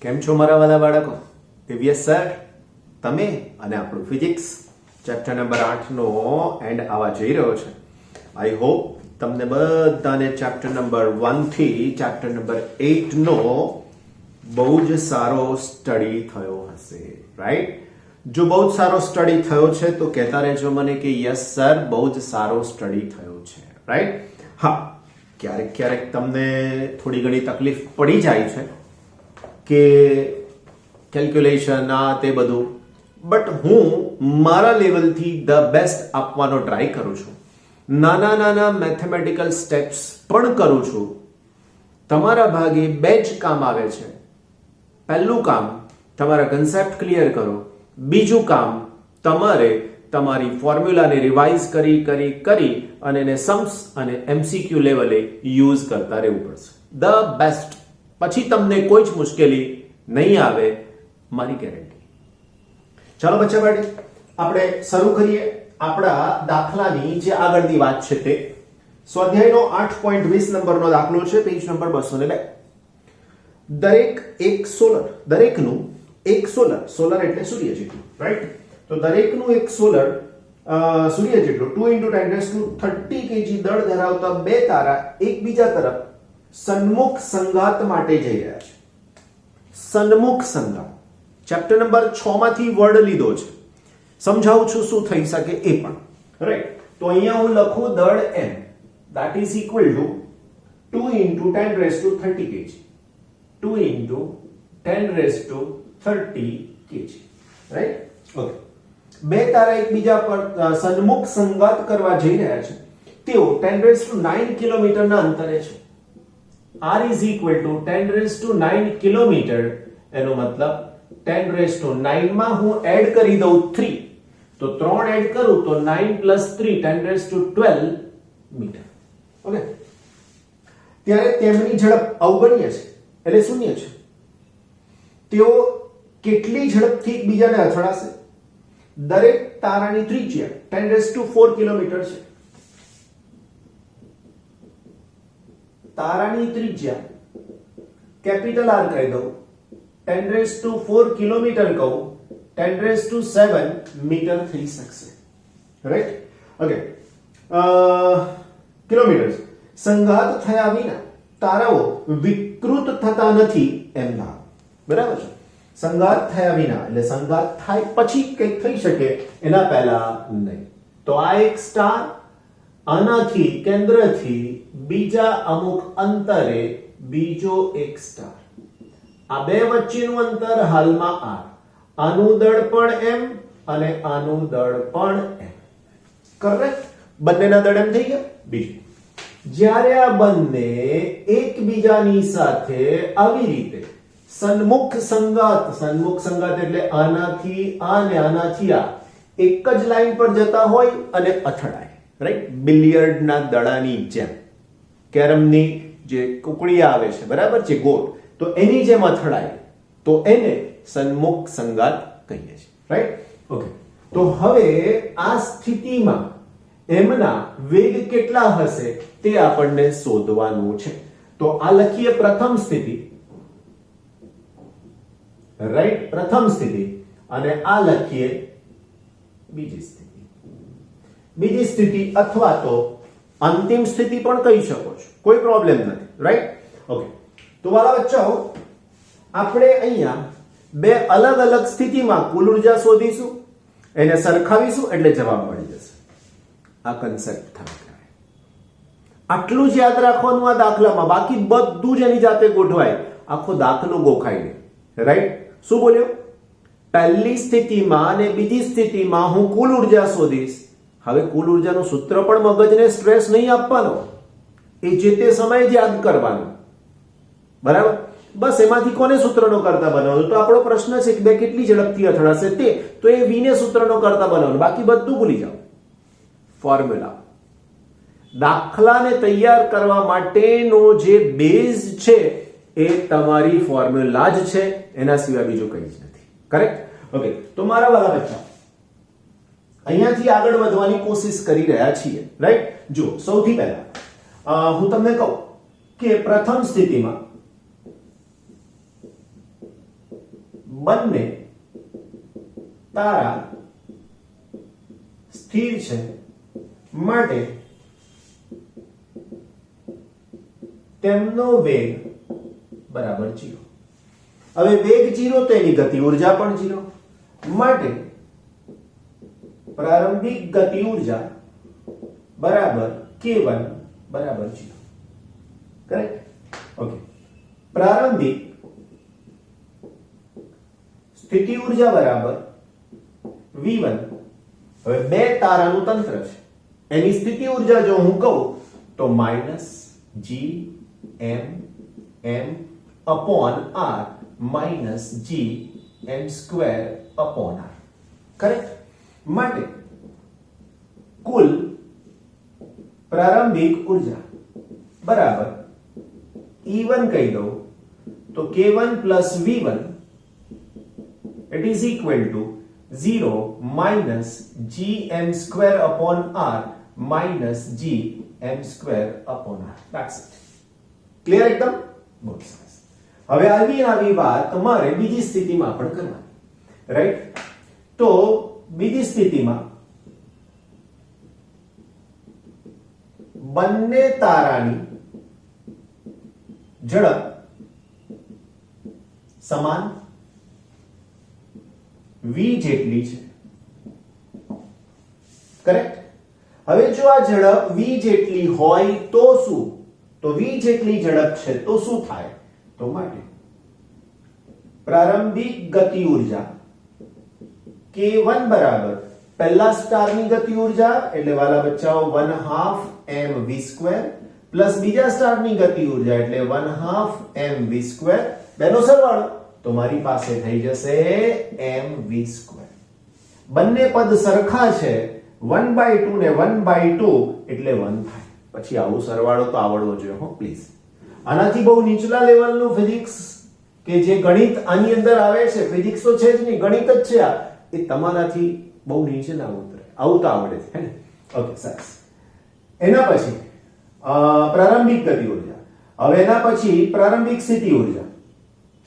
કેમ છો મારા વાલા બાળકો? દિવ્યેશ સર, તમે અને આપણું ફિઝિક્સ ચેપ્ટર નંબર 8 નો એન્ડ આવવા જઈ રહ્યો છે. આઈ હોપ તમને બધાને ચેપ્ટર નંબર 1 થી ચેપ્ટર નંબર 8 નો બહુ જ સારો સ્ટડી થયો હશે, રાઈટ? જો બહુ જ સારો સ્ટડી થયો છે તો કહેતા રહેજો મને કે યસ સર, બહુ જ સારો સ્ટડી થયો છે, રાઈટ? હા, ક્યારેક ક્યારેક તમને થોડી ઘણી તકલીફ પડી જાય છે કે કેલ્ક્યુલેશન આ તે બધું, બટ હું મારા લેવલથી ધ બેસ્ટ આપવાનો ટ્રાય કરું છું. નાના નાના મેથેમેટિકલ સ્ટેપ્સ પણ કરું છું. તમારા ભાગે બે જ કામ આવે છે. પહેલું કામ, તમારા કન્સેપ્ટ ક્લિયર કરો. બીજું કામ, તમારે તમારી ફોર્મ્યુલાને રિવાઇઝ કરી અને એને सम्स અને MCQ લેવલે યુઝ કરતા રહેવું પડશે. The best. પછી તમને કોઈ જ મુશ્કેલી નહીં આવે, મારી ગેરંટી. ચાલો બચ્ચા બાળી, આપણે શરૂ કરીએ આપણા દાખલાની જે આગળની વાત છે તે. સ્વાધ્યાયનો 8.20 નંબરનો દાખલો છે, પેજ નંબર 202. દરેકનું એક સોલર એટલે સૂર્ય જેટલું, રાઈટ? તો દરેકનું એક સોલર સૂર્ય જેટલું 2 × 10⁻30 kg દળ ધરાવતા બે તારા એકબીજા તરફ સન્મુખ સંગાત માટે જઈ રહ્યા છે. સન્મુખ સંગાત ચેપ્ટર નંબર 6 માંથી વર્ડ લીધો છે. સમજાવું છું શું થઈ શકે એ પણ, રાઈટ? તો અહીંયા હું લખું દળ m that is equal to 2 × 10⁻30 kg. 2 × 10⁻30 kg, right? Okay. બે તારા એકબીજા પર સન્મુખ સંગાત કરવા જઈ રહ્યા છે. તેઓ 10⁹ કિલોમીટરના અંતરે છે. r is equal to 10⁹ kilometre. એનો મતલબ 10⁹ માં હું એડ કરી દઉં 3, તો 3 એડ કરું તો 9 + 3 10⁻12 મીટર. ઓકે. ત્યારે તેમની ઝડપ અવગણ્ય છે, એટલે શૂન્ય છે. તેઓ કેટલી ઝડપથી એકબીજાને અથડાશે? દરેક તારાની ત્રિજ્યા 10⁴ કિલોમીટર છે. તારાની ત્રિજ્યા કેપિટલ R કહી દઉં, 10⁴ કિલોમીટર કહું, 10⁷ મીટર થઈ શકશે, રાઈટ? ઓકે. કિલોમીટર. સંઘાત થયા વિના તારાઓ વિકૃત થતા નથી એમ ના, બરાબર છે? સંઘાત થયા વિના એટલે સંઘાત થાય પછી કંઈક થઈ શકે, એના પહેલા નહીં. તો આ એક સ્ટાર, આનાથી કેન્દ્રથી બીજા અમુક અંતરે બીજો એક સ્ટાર. આ બે વચ્ચેનું અંતર હાલમાં r. આનું દળ પણ m અને આનું દળ પણ m. કરેક્ટ? બંનેના દળ m થઈ ગયા. બીજું, જ્યારે આ બંને એકબીજાની સાથે આવી રીતે સન્મુખ સંગાત એટલે આનાથી આ ને આનાથી આ એક જ લાઈન પર જતા હોય અને અથડાય, રાઈટ? બિલિયર્ડના દડાની જેમ, કેરમની જે કુકડી આવે છે, બરાબર છે, ગોળ, તો એની જેમ અથડાય તો એને સન્મુખ સંગાત કહીએ છીએ, રાઈટ? ઓકે. તો હવે આ સ્થિતિમાં એમના વેગ કેટલા હશે તે આપણને શોધવાનું છે. તો આ લખીએ પ્રથમ સ્થિતિ, રાઈટ? પ્રથમ સ્થિતિ. અને આ લખીએ બીજી સ્થિતિ. બીજી સ્થિતિ અથવા તો અંતિમ સ્થિતિ પણ કહી શકો છો, કોઈ પ્રોબ્લેમ નથી, રાઈટ? ઓકે. તો વાલા બચ્ચાઓ, આપણે અહીંયા બે અલગ અલગ સ્થિતિમાં કુલ ઉર્જા શોધીશું, એને સરખાવીશું એટલે જવાબ મળી જશે. આ કન્સેપ્ટ થાય. આટલું જ યાદ રાખવાનું આ દાખલામાં, બાકી બધું જ એની જાતે ગોઠવાય, આખો દાખલો ગોખાય નહીં, રાઈટ? શું બોલ્યો? પહેલી સ્થિતિમાં અને બીજી સ્થિતિમાં હું કુલ ઉર્જા શોધીશ. હવે કુલ ઉર્જાનું સૂત્ર પણ મગજને સ્ટ્રેસ નહીં આપવાનો, એ જે તે સમયે જ યાદ કરવાનું, બરાબર? બસ એમાંથી કોને સૂત્રનો કરતા બનાવવાનું? તો આપણો પ્રશ્ન છે કે બે કેટલી ઝડપથી અથડાશે તે, તો એ v ને સૂત્રનો કરતા બનાવવાનું, બાકી બધું ભૂલી જાઓ. ફોર્મ્યુલા, દાખલાને તૈયાર કરવા માટેનો જે બેઝ છે એ તમારી ફોર્મ્યુલા જ છે, એના સિવાય બીજું કંઈ જ નથી, કરેક્ટ? ઓકે. તો મારા વાલા બચ્ચા, અહીંયાથી આગળ વધવાની કોશિશ કરી રહ્યા છીએ, રાઈટ? જો સૌથી પહેલા હું તમને કહું કે પ્રથમ સ્થિતિમાં બંને તારા સ્થિર છે માટે તેમનો વેગ બરાબર 0. હવે વેગ 0 તો એની ગતિ ઉર્જા પણ 0, માટે પ્રારંભિક ગતિ ઉર્જા બરાબર k1 બરાબર 0. કરેક્ટ? ઓકે. પ્રારંભિક સ્થિતિ ઉર્જા બરાબર v1. હવે બે તારાનું તંત્ર છે, એની સ્થિતિ ઉર્જા જો હું કહું તો -gm/r -gm²/r. કરેક્ટ? માટે કુલ પ્રારંભિક ઉર્જા બરાબર E1 કહી દઉં તો k1 + v1 it is equal to 0 -gm²/r -gm²/r. That's it. Clear એકદમ? બહુ સરસ. હવે આવી વાત તમારે બીજી સ્થિતિમાં પણ કરવાની, રાઈટ? તો બીજી સ્થિતિમાં બંને તારાની ઝડપ સમાન v જેટલી છે. કરેક્ટ? હવે જો આ ઝડપ v જેટલી હોય તો શું? તો v જેટલી ઝડપ છે તો શું થાય? તો માટે પ્રારંભિક ગતિ ઉર્જા k1 બરાબર પહેલા સ્ટારની ગતિ ઉર્જા એટલે વાલા બચ્ચાઓ 1/2 mv² પ્લસ બીજા સ્ટારની ગતિ ઉર્જા એટલે 1/2 mv², બેનો સરવાળો તો મારી પાસે થઈ જશે mv². બંને પદ સરખા છે, 1/2 ને 1/2 એટલે 1 થાય. પછી આવું સરવાળો તો આવડવો જોઈએ હો પ્લીઝ. આનાથી બહુ નીચલા લેવલનું ફિઝિક્સ કે જે ગણિત આની અંદર આવે છે, ફિઝિક્સ તો છે જ નહીં, ગણિત જ છે આ, એ તમારાથી બહુ નીચે ના ઉતરે. આવું તો આવડે છે, હે ને? ઓકે, સરસ. એના પછી પ્રારંભિક ગતિ ઉર્જા. હવે એના પછી પ્રારંભિક સ્થિતિ ઉર્જા.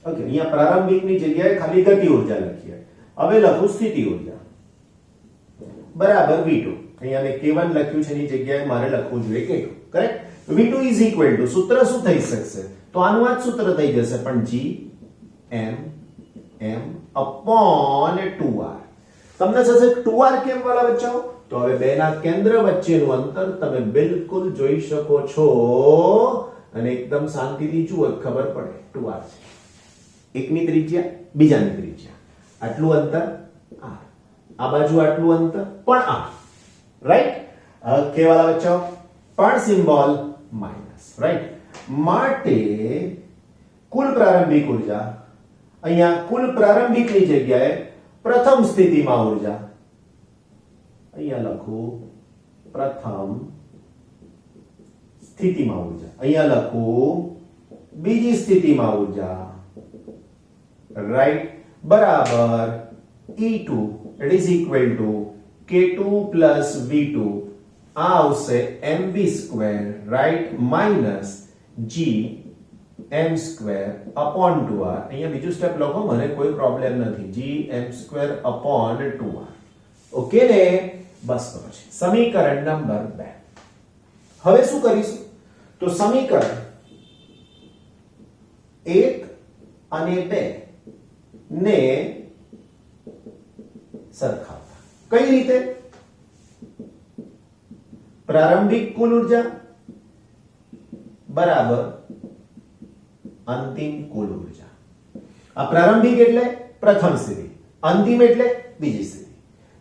ઓકે, અહીંયા પ્રારંભિકની જગ્યાએ ખાલી ગતિ ઉર્જા લખીએ. હવે લખું સ્થિતિ ઉર્જા બરાબર v2. અહીંયા મેં k1 લખ્યું છે એની જગ્યાએ મારે લખવું જોઈએ k2. Correct? v2 is equal to સૂત્ર શું થઈ શકશે? તો આનું આ જ સૂત્ર થઈ જશે, પણ gm/2r. તમને થશે 2r કેમ વાલા બચ્ચાઓ? તો હવે બેના કેન્દ્ર વચ્ચેનું અંતર તમે બિલકુલ જોઈ શકો છો અને એકદમ શાંતિથી જુઓ, ખબર પડે 2r છે. એકની ત્રિજ્યા, બીજાની ત્રિજ્યા, આટલું અંતર r, આ બાજુ આટલું અંતર પણ r. રાઈટ? ઓકે વાલા બચ્ચાઓ, પણ સિમ્બોલ માઈનસ. રાઈટ? માટે કુલ પ્રારંભિક ઉર્જા, અહીંયા કુલ પ્રારંભિકની જગ્યાએ પ્રથમ સ્થિતિમાં ઉર્જા, અહીંયા લખું પ્રથમ સ્થિતિમાં ઉર્જા, અહીંયા લખું બીજી સ્થિતિમાં ઉર્જા. રાઈટ? બરાબર E2 it is equal to k2 plus v2, આ આવશે mv², રાઈટ, માઈનસ gm²/2r. અહીંયા બીજું સ્ટેપ લખો, મને કોઈ પ્રોબ્લેમ નથી, gm²/2r. ઓકે ને? બસ તો પછી સમીકરણ નંબર 2. હવે શું કરીશું? તો સમીકરણ 1 અને 2 ને સરખાવતા. કઈ રીતે? પ્રારંભિક કુલ ઉર્જા બરાબર અંતિમ કુલ ઉર્જા. આ પ્રારંભિક એટલે પ્રથમ સ્થિતિ, અંતિમ એટલે બીજી સ્થિતિ.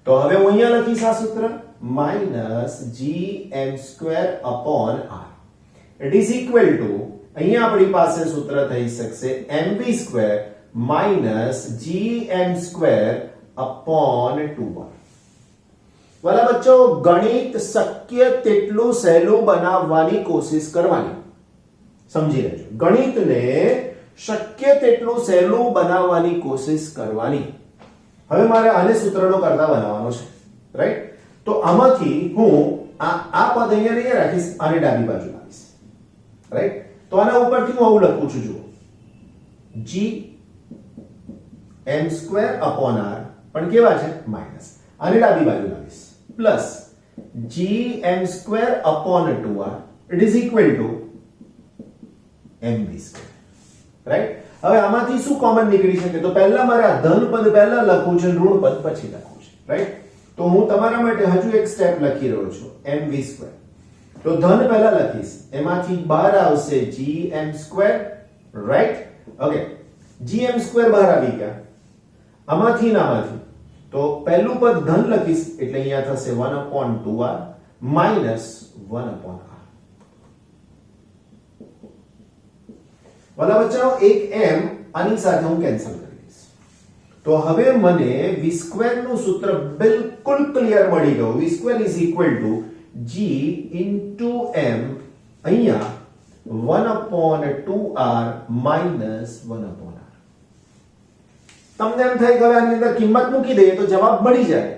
તો હવે હું અહીંયા લખીશ આ સૂત્ર -gm²/r. It is equal to, અહીંયા આપણી પાસે સૂત્ર થઈ શકશે mv² -gm²/2r. વાલા બચ્ચો, ગણિત શક્ય તેટલું સહેલું બનાવવાની કોશિશ કરવાની. સમજી લેજો, ગણિતને શક્ય તેટલું સહેલું બનાવવાની કોશિશ કરવાની. હવે મારે આને સૂત્રનો કરતા બનાવવાનો છે, રાઈટ? તો આમાંથી હું આ પદ અહીંયા નહીં રાખીશ, આને ડાબી બાજુ લાવીશ, રાઈટ? તો આના ઉપરથી હું આવું લખું છું, જુઓ, g m square upon r પણ કેવા છે માઇનસ, આને ડાબી બાજુ લાવીશ plus gm square upon 2r it is equal to mv square, right. હવે આમાંથી શું કોમન નીકળી શકે? તો પહેલા મારે આ ધન પદ પહેલા લખવું છે, ઋણ પદ પછી લખવું છે, રાઈટ. તો હું તમારા માટે હજુ એક સ્ટેપ લખી રહ્યો છું, mv સ્ક્વેર. તો ધન પહેલા લખીશ, એમાંથી બહાર આવશે gm square, right. Okay, gm square બહાર આવી ગયા, આમાંથી ના આમાંથી. તો પહેલું પદ ધન લખીશ એટલે અહીંયા થશે 1/2r માઈનસ 1/r. વાલા બચ્ચાઓ, એક m આની સાથે હું કેન્સલ કરી દઈશ. તો હવે મને v સ્ક્વેર નું સૂત્ર બિલકુલ ક્લિયર મળી ગયું. v square is equal to g into m, અહીંયા 1/2r માઈનસ 1/r. તમને એમ થાય કે હવે આની અંદર કિંમત મૂકી દઈએ તો જવાબ મળી જાય.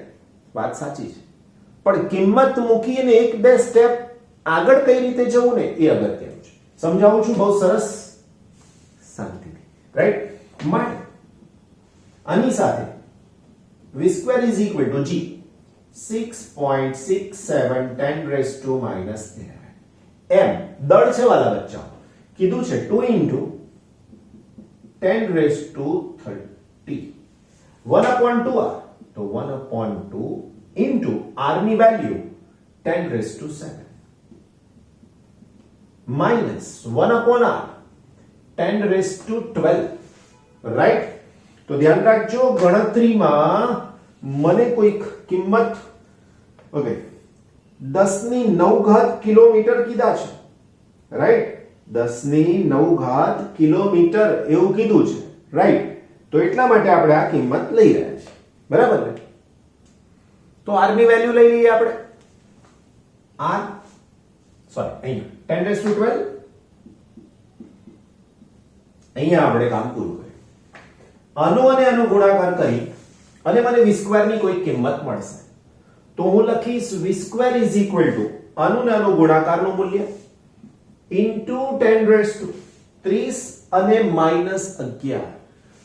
વાત સાચી છે, પણ કિંમત મૂકીને એક બે સ્ટેપ આગળ કઈ રીતે જવું ને એ અગત્યનું છે. સમજાવું છું બહુ સરસ, શાંતિથી, રાઈટ. માટે આની સાથે v square is equal to g 6.67 10 raised to minus 11. m દળ છે વાલા બચ્ચાઓ, કીધું છે 2 into 10 raised to 30. 1/2r, તો 1/2 into r ની value 10 raised to 7 minus 1/r 10 raised to 12, right. તો ધ્યાન રાખજો, ગણતરીમાં મને કોઈક કિંમત ઓકે 10 ની 9 કિલોમીટર કીધા છે, રાઈટ. 10 ની 9 કિલોમીટર એવું કીધું છે, રાઈટ. તો એટલા માટે આપણે આ કિંમત લઈ રહ્યા છીએ, બરાબર ને. તો r ની વેલ્યુ લઈ લઈએ આપણે. r સોરી અહીંયા 10 raised to 12, અહીંયા આપણે કામ પૂરું કર્યું. આનો અને આનો ગુણાકાર કરી અને મને v સ્ક્વેર ની કોઈ કિંમત મળશે. તો હું લખીશ v square is equal to આનું ને આનું ગુણાકારનું મૂલ્ય ઇન્ટુ 10 raised to 30 અને માઈનસ 11.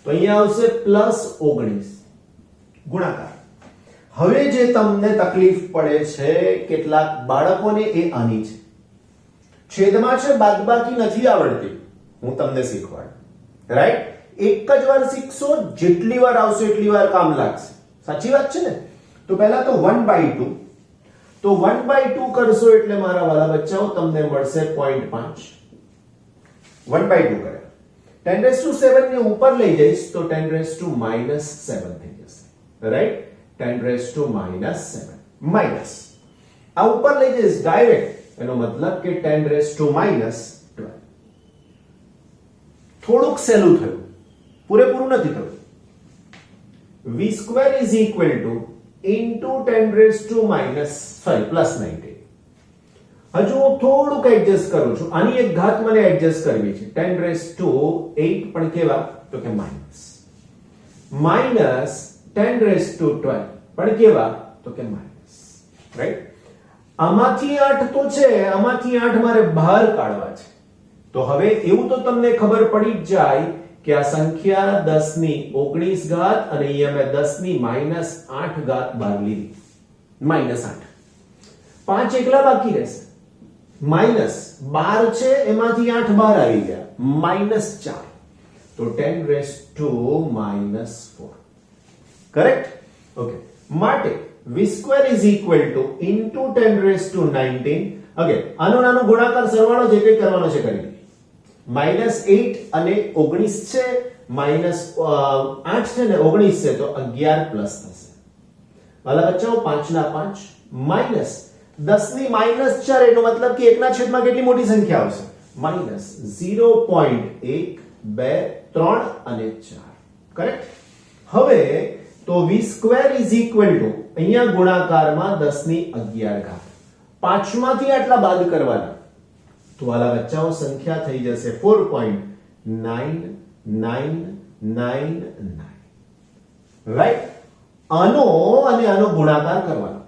તો અહીંયા આવશે પ્લસ 19 ગુણાકાર. હવે જે તમને તકલીફ પડે છે કેટલાક બાળકોને એ આની છે, છેદમાં છે બાદબાકી નથી આવડતી, હું તમને શીખવાડ, રાઈટ. એક જ વાર શીખશો, જેટલી વાર આવશે એટલી વાર કામ લાગશે. સાચી વાત છે ને. તો પહેલા તો 1/2, તો 1/2 કરશો એટલે મારા વાલા બચ્ચાઓ તમને મળશે 0.5. 1/2 કરે 10 raised to 7 ને ઉપર લઈ જઈશ તો 10 raised to -7 થઈ જશે, રાઈટ. 10 raised to -7 માઈનસ આ ઉપર લઈ જઈશ ડાયરેક્ટ, એનો મતલબ કે 10 raised to -12. થોડુંક સહેલું થયું, પૂરેપૂરું નથી થયું. v square is equal to into 10 raised to +19. હજુ હું થોડુંક એડજસ્ટ કરું છું, આની એક ઘાત મને એડજસ્ટ કરવી છે. 10 raised to 8 પણ કેવા? તો કે માઈનસ 10 raised to 12 પણ કેવા? તો કે માઈનસ, રાઈટ. આમાંથી 8 તો છે, આમાંથી 8 મારે બહાર કાઢવા છે. તો હવે એવું તો તમને ખબર પડી જ જાય કે આ સંખ્યા 10 ની 19 ઘાત અને અહીંયા મેં 10 ની -8 ઘાત બહાર લીધી, -8. 5 એકલા બાકી રહેશે, -12 છે એમાંથી 8 બહાર આવી ગયા, -4. તો 10 raised to -4, કરેક્ટ. ઓકે, માટે v square is equal to into 10 raised to 19. Okay, આનો નાનો ગુણાકાર સરવાળો જે કંઈ કરવાનો છે કરી. -8 અને 19 છે, -8 છે ને 19 છે, તો 11 પ્લસ થશે. વાલા બચ્ચાઓ 5 ના 5 માઈનસ 10 ની -4, એનો મતલબ કે 1 ના છેદમાં કેટલી મોટી સંખ્યા આવશે? -0.1 2 3 અને 4, કરેક્ટ. હવે તો v square is equal to અહીંયા ગુણાકારમાં 10 ની 11 ઘાત, પાંચમાંથી આટલા બાદ કરવાના, તો વાલા બચ્ચાઓ સંખ્યા થઈ જશે 4.9999, રાઈટ. આનો અને આનો ગુણાકાર કરવાનો,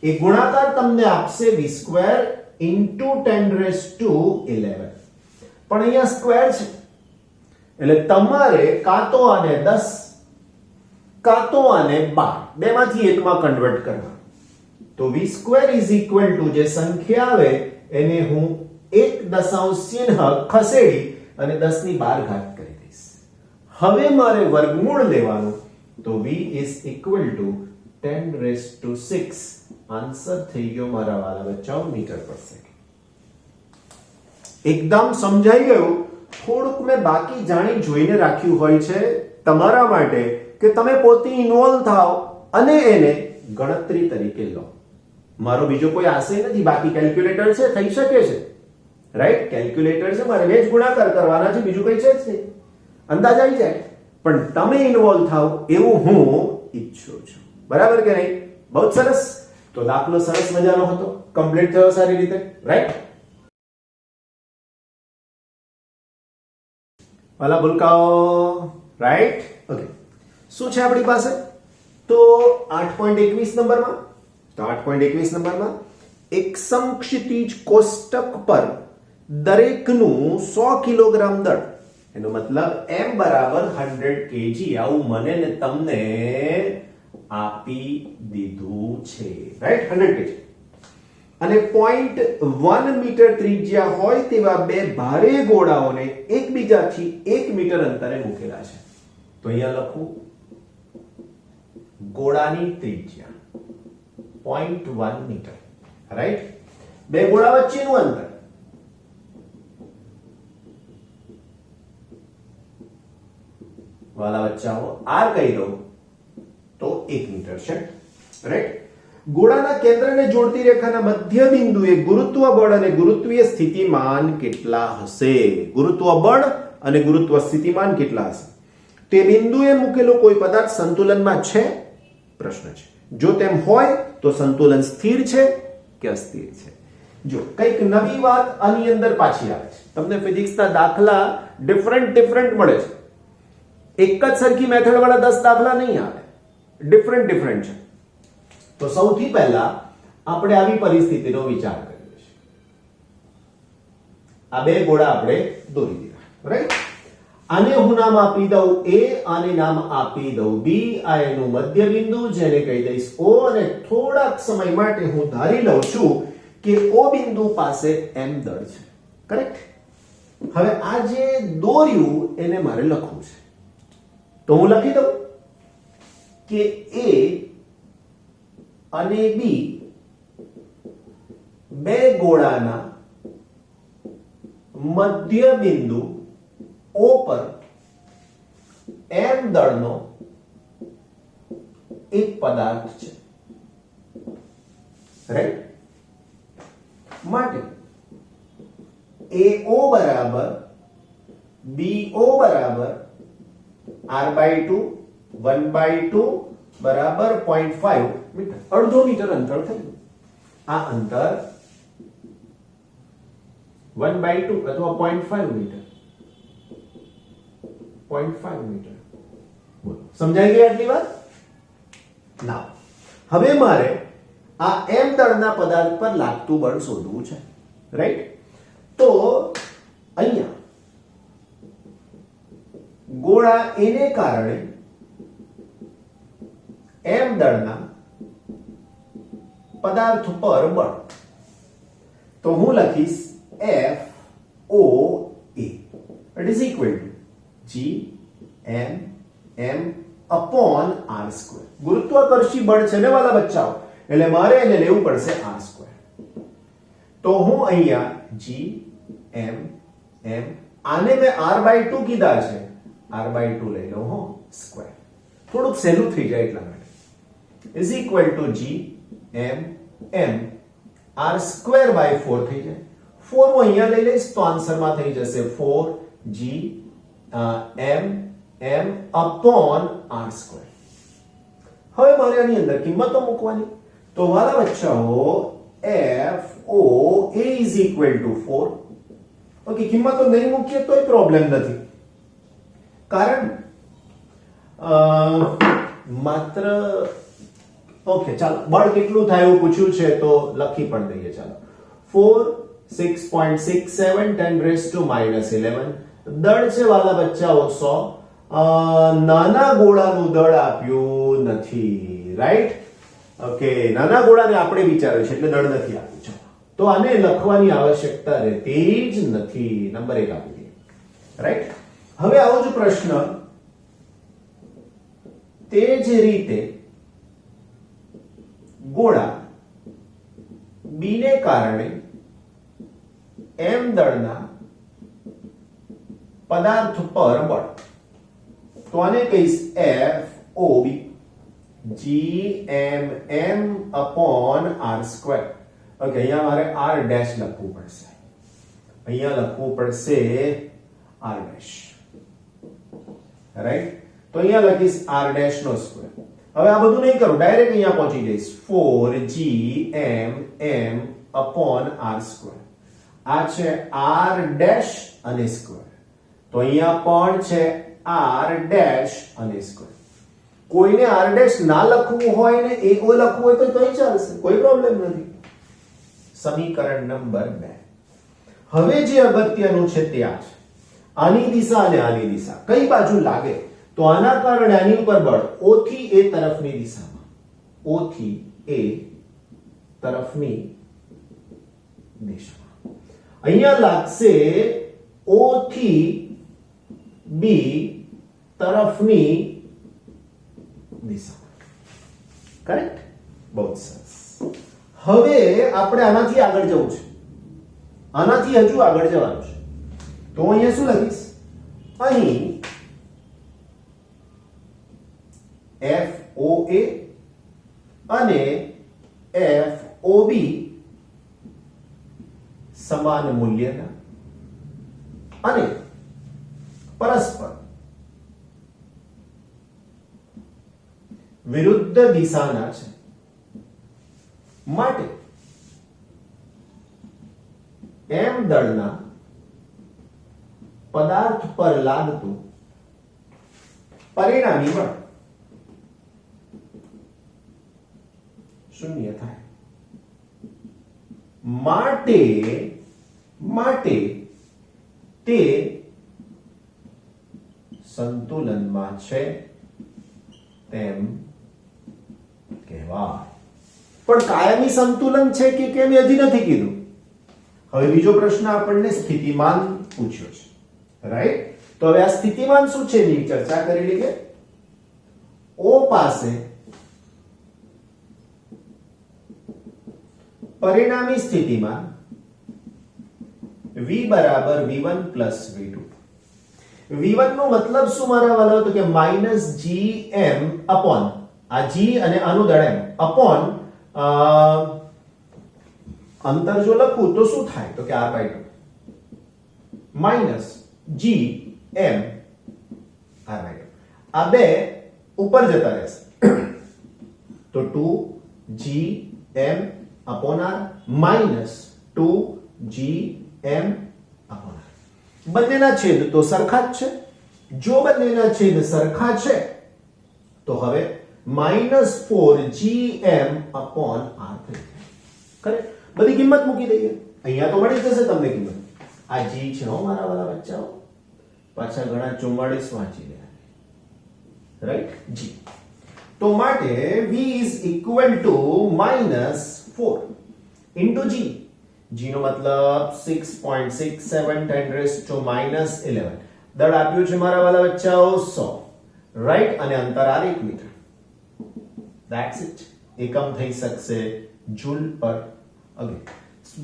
એ ગુણાકાર તમને આપશે v square into 10 raised to 11. પણ અહીંયા સ્ક્વેર છે એટલે તમારે કાં તો આને 10 કાં તો આને 12 બેમાંથી એકમાં કન્વર્ટ કરવા. તો v square is equal to જે સંખ્યા આવે એને હું એક દશાંશ ચિહ્ન ખસેડી અને 10 ની 12 ઘાત કરી દઈશ. હવે મારે વર્ગમૂળ લેવાનું. તો v is equal to 10⁶. Answer થઈ ગયો મારા વાલા બચ્ચાઓ મીટર પર સેકન્ડ. એકદમ સમજાઈ ગયું. થોડુંક મેં બાકી જાણી જોઈને રાખ્યું હોય છે તમારા માટે કે તમે પોતે ઇન્વોલ્વ થાઓ અને એને ગણતરી તરીકે લો. મારો બીજો કોઈ આશય નથી. બાકી કેલ્ક્યુલેટર છે, થઈ શકે છે, રાઈટ? કેલ્ક્યુલેટર છે, મારે બે જ ગુણાકાર કરવાના છે, બીજું કઈ છે જ નહીં, અંદાજ આવી જાય. પણ તમે ઇન્વોલ્વ થાઓ એવું હું ઈચ્છું છું. બરાબર કે નહીં? બહુ સરસ. તો દાખલો સરસ મજાનો હતો, કમ્પ્લીટ થયો સારી રીતે, રાઈટ? વાલા ભૂલકાઓ, રાઈટ? ઓકે, શું છે આપણી પાસે? તો 8.21 નંબરમાં તો 8.21 નંબરમાં એક સમક્ષિતિજ કોષ્ટક પર દરેકનું 100 કિલોગ્રામ દળ, એનો મતલબ m બરાબર 100 kg આવું મને ને તમને આપી દીધું છે, રાઈટ? 100 kg અને 0.1 મીટર ત્રિજ્યા હોય તેવા બે ભારે ગોળાઓને એકબીજાથી 1 મીટર અંતરે મૂકેલા છે. તો અહીંયા લખું ગોળાની ત્રિજ્યા 0.1 મીટર, રાઈટ? બે ગોળા વચ્ચેનું અંતર વાલા બચ્ચાઓ r કહી દઉં તો 1 મીટર છે, રાઈટ? ગોળાના કેન્દ્રને જોડતી રેખાના મધ્ય બિંદુએ ગુરુત્વ બળ અને ગુરુત્વીય સ્થિતિમાન કેટલા હશે? ગુરુત્વ બળ અને ગુરુત્વ સ્થિતિમાન કેટલા હશે? તે બિંદુએ મૂકેલો કોઈ પદાર્થ સંતુલનમાં છે? પ્રશ્ન છે. જો તેમ હોય તો સંતુલન સ્થિર છે કે અસ્થિર છે? જો કંઈક નવી વાત આની અંદર પાછી આવે છે. તમને ફિઝિક્સના દાખલા ડિફરન્ટ મળે છે. એક જ સરખી મેથડ વાળા 10 દાખલા નહીં આવે, ડિફરન્ટ છે. તો સૌથી પહેલા આપણે આવી પરિસ્થિતિનો વિચાર કર્યો છે. આ બે ગોળા આપણે દોરી દીધા, રાઈટ? આને હું નામ આપી દઉં a, આને નામ આપી દઉં b. આ એનું મધ્ય બિંદુ જેને કહી દઈશ o, અને થોડાક સમય માટે હું ધારી લઉં છું કે o બિંદુ પાસે m દળ છે, કરેક્ટ? હવે આ જે દોર્યું એને મારે લખવું છે. તો હું લખી દઉં કે a અને b બે ગોળાના મધ્ય બિંદુ O પર m દળનો એક પદાર્થ છે, રાઈટ? માટે AO બરાબર BO બરાબર r/2 1/2 બરાબર 0.5 મીટર, અડધો મીટર અંતર થયું. આ અંતર 1/2 અથવા 0.5 મીટર, 0.5 મીટર. સમજાઈ ગઈ આટલી વાત? ના, હવે મારે આ m દળના પદાર્થ પર લાગતું બળ શોધવું છે, રાઈટ? તો અહીંયા ગોળા એને કારણે m દળના પદાર્થ પર બળ. તો હું લખીશ FOA it is equal to G m m upon r². ગુરુત્વાકર્ષી બળ છે ને વાલા બચ્ચાઓ, એટલે મારે એને લેવું પડશે r². તો હું અહીંયા G m m આને મેં r/2 કીધા છે, r/2 લઈ લઉં હો, સ્ક્વેર. થોડુંક સહેલું થઈ જાય એટલા માટે. is equal to G m m r²/4 થઈ જાય. 4 હું અહીંયા લઈ લઈશ તો આન્સરમાં થઈ જશે 4G m m upon r². હવે મારે આની અંદર કિંમતો મૂકવાની. તો વાલા બચ્ચાઓ FOA is equal to 4. Okay, કિંમતો નહીં મૂકીએ તોય પ્રોબ્લેમ નથી, કારણ માત્ર ઓકે ચાલો બળ કેટલું થાય એવું પૂછ્યું છે તો લખી પણ દઈએ. ચાલો 4 6.67 10⁻11 દળ છે વાલા બચ્ચાઓ 100, નાના ગોળાનું દળ આપ્યું નથી, રાઈટ? ઓકે, નાના ગોળાને આપણે વિચાર્યું છે એટલે દળ નથી આપ્યું. ચલો, તો આને લખવાની આવશ્યકતા રહેતી જ નથી. નંબર 1 આપી દઈએ, રાઈટ? હવે આવો જ પ્રશ્ન તે જ રીતે ગોળા બી ને કારણે એમ દળના પદાર્થ પર બળ, તો આને કહીશ FOB, GMM upon R square. Okay, અહીંયા મારે R ડેશ લખવું પડશે, અહીંયા લખવું પડશે R ડેશ, રાઈટ? તો અહીંયા લખીશ R ડેશ નો સ્ક્વેર. હવે આ બધું નહીં કરું, ડાયરેક્ટ અહીંયા પહોંચી જઈશ 4GMM upon R square. આ છે R ડેશ અને સ્ક્વેર, તો અહીંયા પણ છે R ડેશ અને સ્ક્વેર. કોઈને R ડેશ ના લખવું હોય ને એકો લખવું હોય તો તોય ચાલશે, કોઈ પ્રોબ્લેમ નથી. સમીકરણ નંબર 2. હવે જે અગત્યનું છે તે આ છે, આની દિશા અને આની દિશા કઈ બાજુ લાગે, તો આના કારણે આની ઉપર બળ O થી A તરફની દિશામાં, O થી A તરફની દિશામાં અહીંયા લાગશે O થી B તરફની દિશામાં, કરેક્ટ? બહુ સરસ. હવે આપણે આનાથી આગળ જવું છે, આનાથી હજુ આગળ જવાનું છે, તો અહીંયા શું લખીશ? અહીં FOA અને FOB સમાન મૂલ્યના અને પરસ્પર વિરુદ્ધ દિશાના છે, માટે એમ દળના પદાર્થ પર લાગતું પરિણામી બળ શૂન્ય થાય. માટે તે સંતુલનમાં છે તેમ કહેવાય. પણ કાયમી સંતુલન છે કે કેમ એ હજી નથી કીધું. હવે બીજો પ્રશ્ન આપણને સ્થિતિમાન પૂછ્યો છે, રાઈટ? તો હવે આ સ્થિતિમાન શું છે એની ચર્ચા કરી લઈએ. O પાસે પરિણામી સ્થિતિમાન V બરાબર V1 પ્લસ V2. V1 નો મતલબ શું મારા વાળો? તો કે માઇનસ GM અપોન આ G અને આનું દળ M અપોન અંતર જો લખું તો શું થાય? તો કે R/2 માઇનસ GM R/2. આ બે ઉપર જતા રહેશે તો 2GM upon R minus 2GM upon R. બંનેના છેદ તો સરખા જ છે. જો બંનેના છેદ સરખા છે તો હવે -4GM upon R થઈ જાય. કરેક્ટ? બધી કિંમત મૂકી દઈએ. અહીંયા તો મળી જશે તમને કિંમત. આ G છે હો મારા વાલા બચ્ચાઓ. પાછા ઘણા 44 વાંચી લે. રાઈટ? G. તો માટે V is equal to -4 into G. G નો મતલબ 6.67 10⁻⁻11. દળ આપ્યું છે મારા વાલા બચ્ચાઓ 100. રાઈટ? અને અંતર આ 1 મીટર. That's it. એકમ થઈ શકશે જૂલ પર અગે.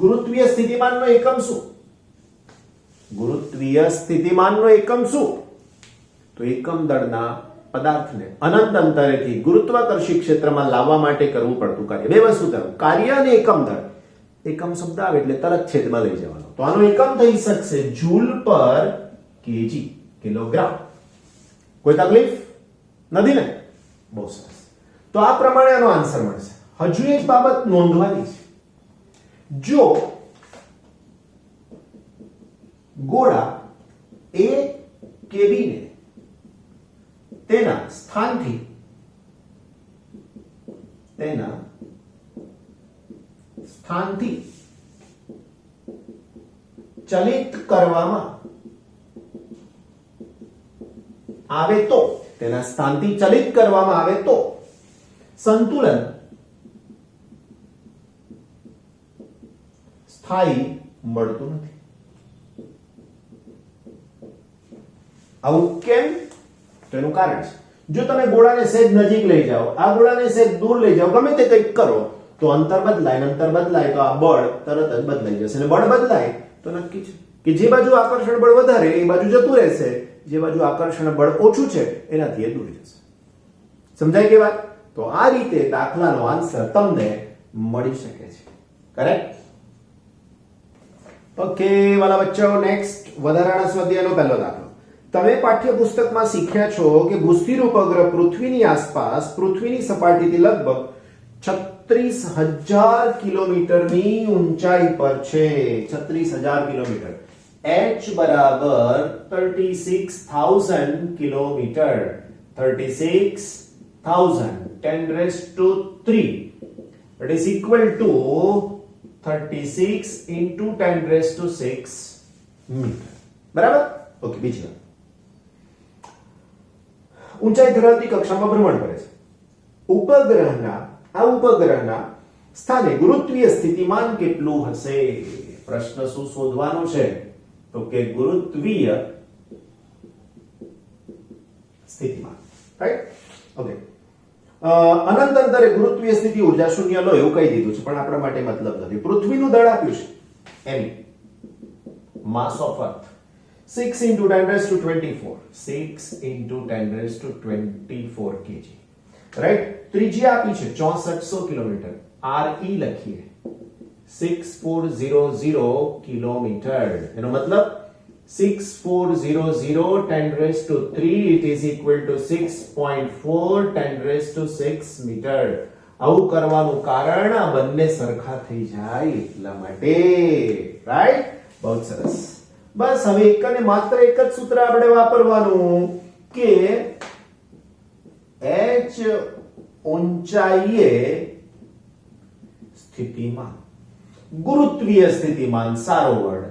ગુરુત્વીય સ્થિતિમાનનો એકમ શું? ગુરુત્વીય સ્થિતિમાનનો એકમ શું? તો એકમ દળના પદાર્થને અનંત અંતરેથી ગુરુત્વાકર્ષી ક્ષેત્રમાં લાવવા માટે કરવું પડતું કાર્ય. બે વસ્તુ કરવું, કાર્ય અને એકમ દળ. એકમ શબ્દ આવે એટલે તરત છેદમાં લઈ જવાનો. તો આનો એકમ થઈ શકશે જૂલ પર કેજી, કિલોગ્રામ. કોઈ તકલીફ નથી ને? બહુ સરસ. તો આ પ્રમાણે આનો આન્સર મળશે. હજુ એક બાબત નોંધવાની છે. જો ગોળા A કે B ને તેના સ્થાનથી ચલિત કરવામાં આવે તો, તેના સ્થાનથી ચલિત કરવામાં આવે તો સંતુલન સ્થાયી મળતું નથી. આવું કેમ? તો એનું કારણ છે, જો તમે ગોળાને સહેજ નજીક લઈ જાઓ, આ ગોળાને સહેજ દૂર લઈ જાઓ, ગમે તે કંઈક કરો તો અંતર બદલાય તો આ બળ તરત જ બદલાઈ જશે. અને બળ બદલાય તો નક્કી છે કે જે બાજુ આકર્ષણ બળ વધારે એ બાજુ જતું રહેશે, જે બાજુ આકર્ષણ બળ ઓછું છે એનાથી એ દૂર જશે. સમજાય કે વાત? તો આ રીતે દાખલાનો આન્સર તમને મળી શકે છે. કરેક્ટ? ઓકે વાલા બચ્ચો, નેક્સ્ટ વધારાના સ્વાધ્યાયનો પહેલો દાખલો. તમે પાઠ્યપુસ્તકમાં શીખ્યા છો કે ભૂસ્થિર ઉપગ્રહ પૃથ્વીની આસપાસ પૃથ્વીની સપાટીથી લગભગ 36,000 કિલોમીટરની ઊંચાઈ પર છે. 36,000 કિલોમીટર. h બરાબર 36,000 kilometre. 36,000 10 raised to 3 that is equal to 36 into 10 raised to 6 metre. બરાબર? ઓકે, બીજી વાત. ઊંચાઈ ધરાવતી કક્ષામાં ભ્રમણ કરે છે. ઉપગ્રહના સ્થાને ગુરુત્વીય સ્થિતિમાન કેટલું હશે? પ્રશ્ન શું શોધવાનો છે? તો કે ગુરુત્વીય સ્થિતિમાન. રાઈટ? ઓકે. અનંત અંતરે ગુરુત્વીય સ્થિતિ ઊર્જા શૂન્ય લો એવું કહી દીધું છે, પણ આપણા માટે મતલબ નથી. પૃથ્વીનું દળ આપ્યું છે m, mass of earth 6 into 10 raised to 24. 6 into 10 raised to 24 kg. Right? ત્રિજ્યા આપી છે 6400 કિલોમીટર. re લખીએ 6400 કિલોમીટર. એનો મતલબ 6400 10 raised to 3 it is equal to 6.4 10 raised to 6 metre. આવું કરવાનું કારણ આ બંને સરખા થઈ જાય એટલા માટે. રાઈટ? બહુ સરસ. બસ હવે એક અને માત્ર એક જ સૂત્ર આપણે વાપરવાનું કે h ઊંચાઈએ સ્થિતિમાન, ગુરુત્વીય સ્થિતિમાન સારો વર્ડ,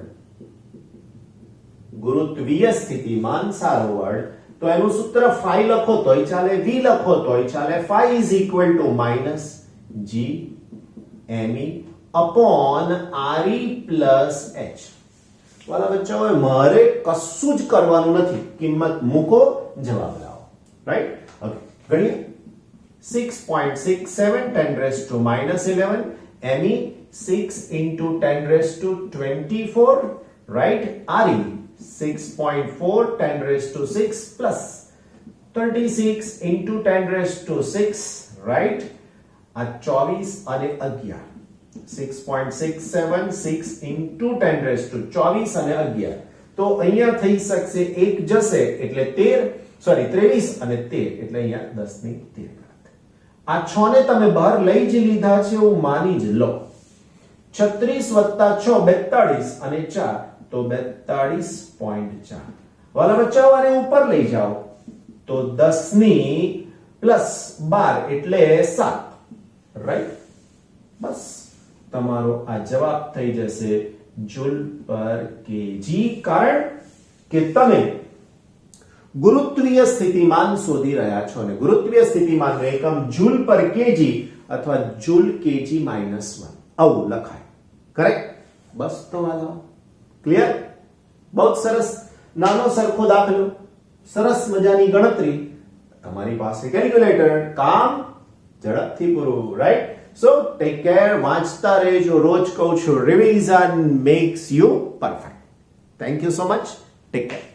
ગુરુત્વીય સ્થિતિમાન સારો વર્ડ. તો એનું સૂત્ર phi લખો તોય ચાલે, v લખો તોય ચાલે. phi is equal to -g me upon re plus h. વાલા બચ્ચા, હવે મારે કશું જ કરવાનું નથી, કિંમત મૂકો, જવાબ લાવો. રાઈટ? ઓકે, ગણીએ. 6.67 10 raised to -11 me 6 into 10 raised to 24, right? re 6.4 10 raised to 6 plus 36 into 10 raised to 6, right? આ 24 અને 11. 6.67 6 into 10 raised to 24 અને 11. તો અહીંયા થઈ શકશે, એક જશે એટલે 23 અને 13 એટલે અહીંયા 10 ની 13. આ 6 ને તમે બહાર લઈ જ લીધા છે એવું માની જ લો. 36 વત્તા 6 42 અને 4 તો 42.4. વાલા બચ્ચાઓ આને ઉપર લઈ જાઓ તો 10 ની પ્લસ 12 એટલે 7. રાઈટ? બસ તમારો આ જવાબ થઈ જશે જૂલ પર કેજી. કારણ કે તમે ગુરુત્વીય સ્થિતિમાન શોધી રહ્યા છો અને ગુરુત્વીય સ્થિતિમાનનો એકમ જૂલ પર કેજી અથવા જૂલ કેજી -1 આવું લખાય. કરેક્ટ? બસ તો વાલા ક્લિયર? બહુ સરસ. નાનો સરખો દાખલો, સરસ મજાની ગણતરી, તમારી પાસે કેલ્ક્યુલેટર, કામ ઝડપથી પૂરું. રાઈટ? So take care, વાંચતા રહેજો. રોજ કહું છું, revision makes you perfect. Thank you so much. Take care.